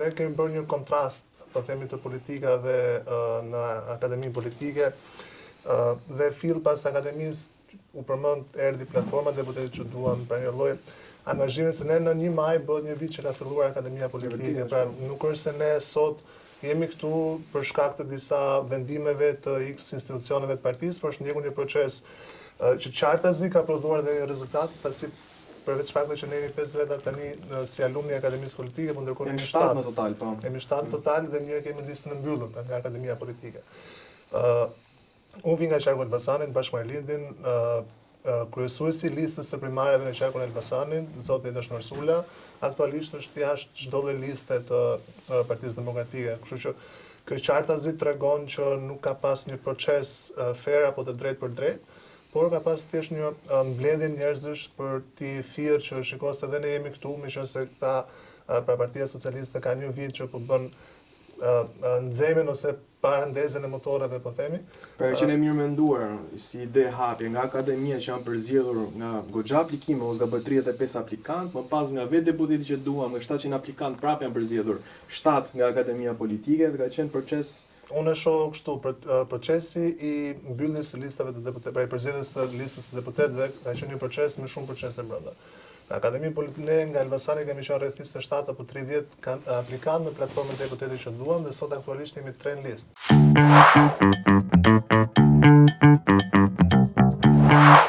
ne kemi bërë një kontrast, po themi, të politikave në akademinë politike dhe fill pas akademisë u përmend erdhi platforma deputetët që duan pra një lloj angazhimi se ne në 1 maj bëhet një vit që ka filluar akademia politike, pra nuk është se ne sot jemi këtu për shkak të disa vendimeve të X institucioneve të partisë, por është ndjekur një proces që qartazi ka prodhuar dhe një rezultat, pasi përveç faktit që ne jemi 5 veta tani si alumni e akademisë politike, po ndërkohë jemi 7 në total, po. Jemi 7 total dhe një kemi listën e mbyllur nga akademia politike. Unë vi nga qarku Elbasanit bashkë me Erlindin, kryesuesi i listës së primareve në qarkun Elbasanit, zoti Dashmar Sula, aktualisht është jashtë çdo lloj liste të Partisë Demokratike. Kështu që kjo qartazi tregon që nuk ka pas një proces fair apo të drejtë për drejtë, por ka pas thjesht një mbledhje njerëzish për t'i thirrë që shikoj se edhe ne jemi këtu, meqense këta pra Partia Socialiste ka një vit që po bën nxemen ose parandezën e motoreve, po themi. Pra që ne mirë menduar si ide hapje nga akademia që janë përzgjedhur nga goxha aplikime, ose gaboj 35 aplikant, më pas nga vetë deputetët që duam, me 700 aplikant prapë janë përzgjedhur 7 nga akademia politike dhe ka qenë proces. Unë e shoh kështu, procesi i mbylljes së listave të deputetëve, pra i përzgjedhjes së listës së deputetëve, ka qenë një proces me shumë procese brenda. Në Akademinë Politike nga Elbasani kemi qenë rreth 27 apo 30 aplikantë në platformën e deputetëve që duam dhe sot aktualisht jemi 3 në listë.